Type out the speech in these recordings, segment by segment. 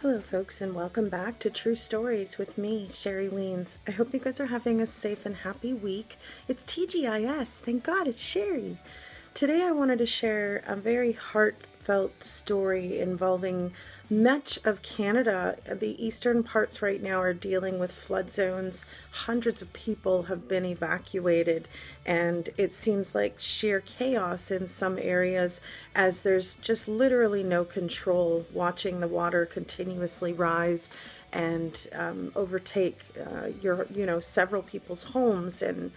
Hello folks, and welcome back to True Stories with me, Sherry Wiens. I hope you guys are having a safe and happy week. It's TGIS, thank God it's Sherry. Today I wanted to share a very heartfelt story involving much of Canada. The eastern parts right now are dealing with flood zones. Hundreds of people have been evacuated, and it seems like sheer chaos in some areas as there's just literally no control, watching the water continuously rise and overtake several people's homes and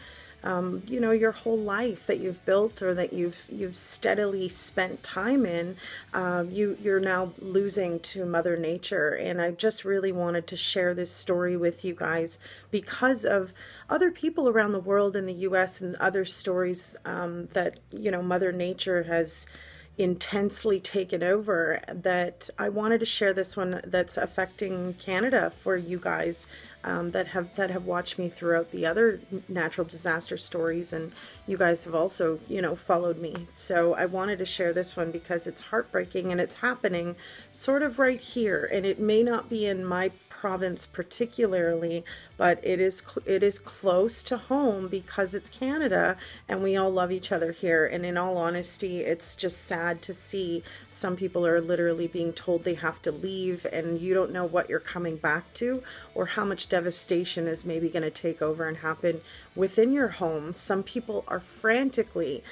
your whole life that you've built or that you've steadily spent time in. You're now losing to Mother Nature, and I just really wanted to share this story with you guys because of other people around the world in the U.S. and other stories that Mother Nature has intensely taken over, that I wanted to share this one that's affecting Canada for you guys that have watched me throughout the other natural disaster stories, and you guys have also followed me. So I wanted to share this one because it's heartbreaking and it's happening sort of right here, and it may not be in my province particularly, but it is close to home because it's Canada and we all love each other here. And in all honesty, it's just sad to see some people are literally being told they have to leave, and you don't know what you're coming back to or how much devastation is maybe going to take over and happen within your home. Some people are frantically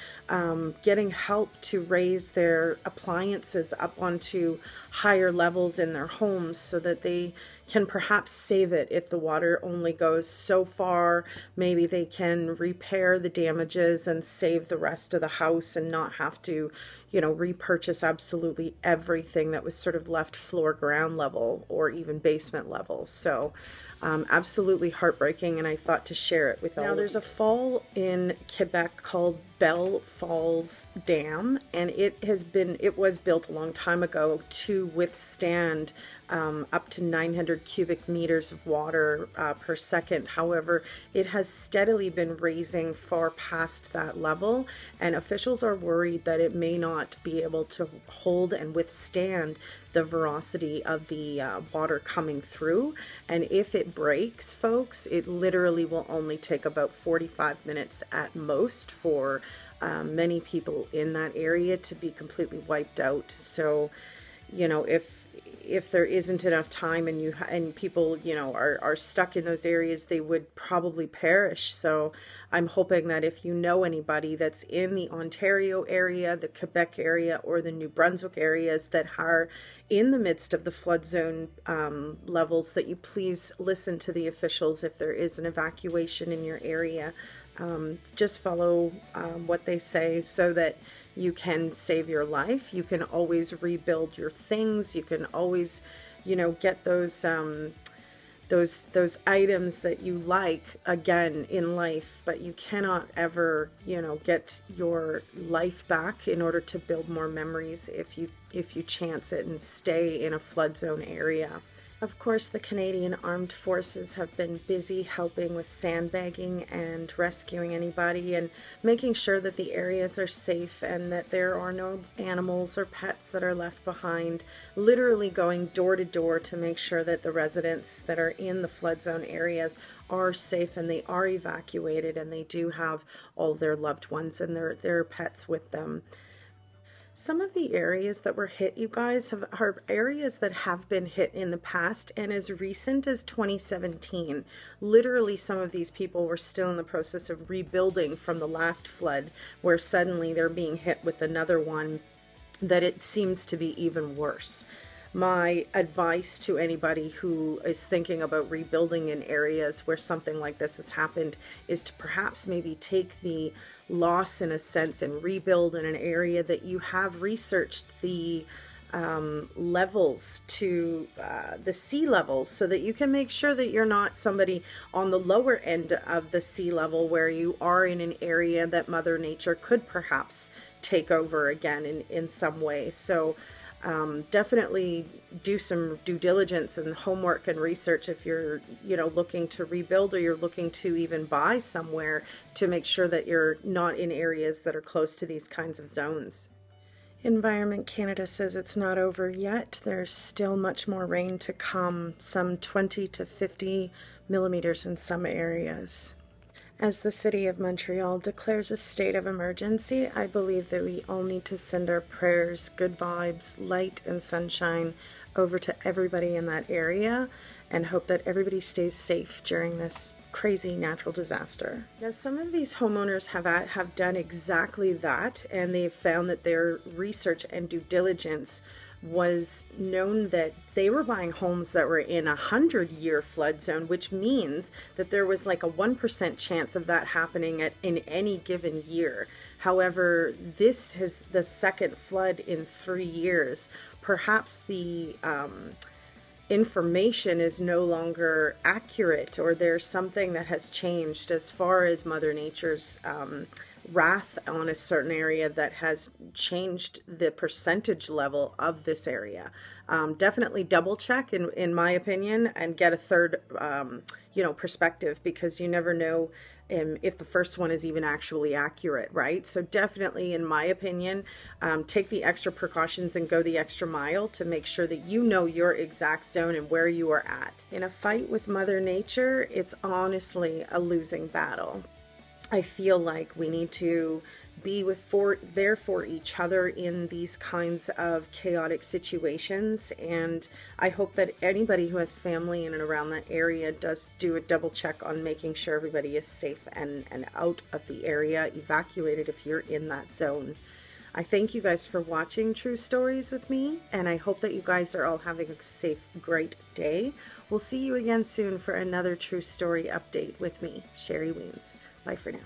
getting help to raise their appliances up onto higher levels in their homes so that they can perhaps save it if the water only goes so far. Maybe they can repair the damages and save the rest of the house and not have to, repurchase absolutely everything that was sort of left floor ground level or even basement level. So absolutely heartbreaking, and I thought to share it with all of you. Now, there's a fall in Quebec called Belle Falls Dam, and it was built a long time ago to withstand up to 900 cubic meters of water per second. However, it has steadily been raising far past that level, and officials are worried that it may not be able to hold and withstand the veracity of the water coming through. And if it breaks, folks, it literally will only take about 45 minutes at most for many people in that area to be completely wiped out. So, if there isn't enough time and people are stuck in those areas, they would probably perish. So I'm hoping that if you know anybody that's in the Ontario area, the Quebec area, or the New Brunswick areas that are in the midst of the flood zone levels, that you please listen to the officials if there is an evacuation in your area. Just follow what they say so that you can save your life. You can always rebuild your things. You can always, get those items that you like again in life, but you cannot ever, get your life back in order to build more memories if you chance it and stay in a flood zone area. Of course, the Canadian Armed Forces have been busy helping with sandbagging and rescuing anybody and making sure that the areas are safe and that there are no animals or pets that are left behind, literally going door to door to make sure that the residents that are in the flood zone areas are safe and they are evacuated and they do have all their loved ones and their pets with them. Some of the areas that were hit, you guys, are areas that have been hit in the past and as recent as 2017. Literally, some of these people were still in the process of rebuilding from the last flood, where suddenly they're being hit with another one that it seems to be even worse. My advice to anybody who is thinking about rebuilding in areas where something like this has happened is to perhaps maybe take the loss in a sense and rebuild in an area that you have researched the levels to the sea levels, so that you can make sure that you're not somebody on the lower end of the sea level where you are in an area that Mother Nature could perhaps take over again in some way. So definitely do some due diligence and homework and research if you're, looking to rebuild or you're looking to even buy somewhere, to make sure that you're not in areas that are close to these kinds of zones. Environment Canada says it's not over yet. There's still much more rain to come, some 20 to 50 millimeters in some areas. As the City of Montreal declares a state of emergency, I believe that we all need to send our prayers, good vibes, light, and sunshine over to everybody in that area and hope that everybody stays safe during this crazy natural disaster. Now, some of these homeowners have done exactly that, and they've found that their research and due diligence was known that they were buying homes that were in 100-year flood zone, which means that there was like a 1% chance of that happening in any given year. However, this is the second flood in 3 years. Perhaps the information is no longer accurate, or there's something that has changed as far as Mother Nature's wrath on a certain area that has changed the percentage level of this area. Definitely double check, in my opinion, and get a third perspective, because you never know if the first one is even actually accurate, right? So definitely, in my opinion, take the extra precautions and go the extra mile to make sure that you know your exact zone and where you are at. In a fight with Mother Nature, it's honestly a losing battle. I feel like we need to be there for each other in these kinds of chaotic situations, and I hope that anybody who has family in and around that area does do a double check on making sure everybody is safe and out of the area, evacuated if you're in that zone. I thank you guys for watching True Stories with me, and I hope that you guys are all having a safe, great day. We'll see you again soon for another True Story update with me, Sherry Wiens. Bye for now.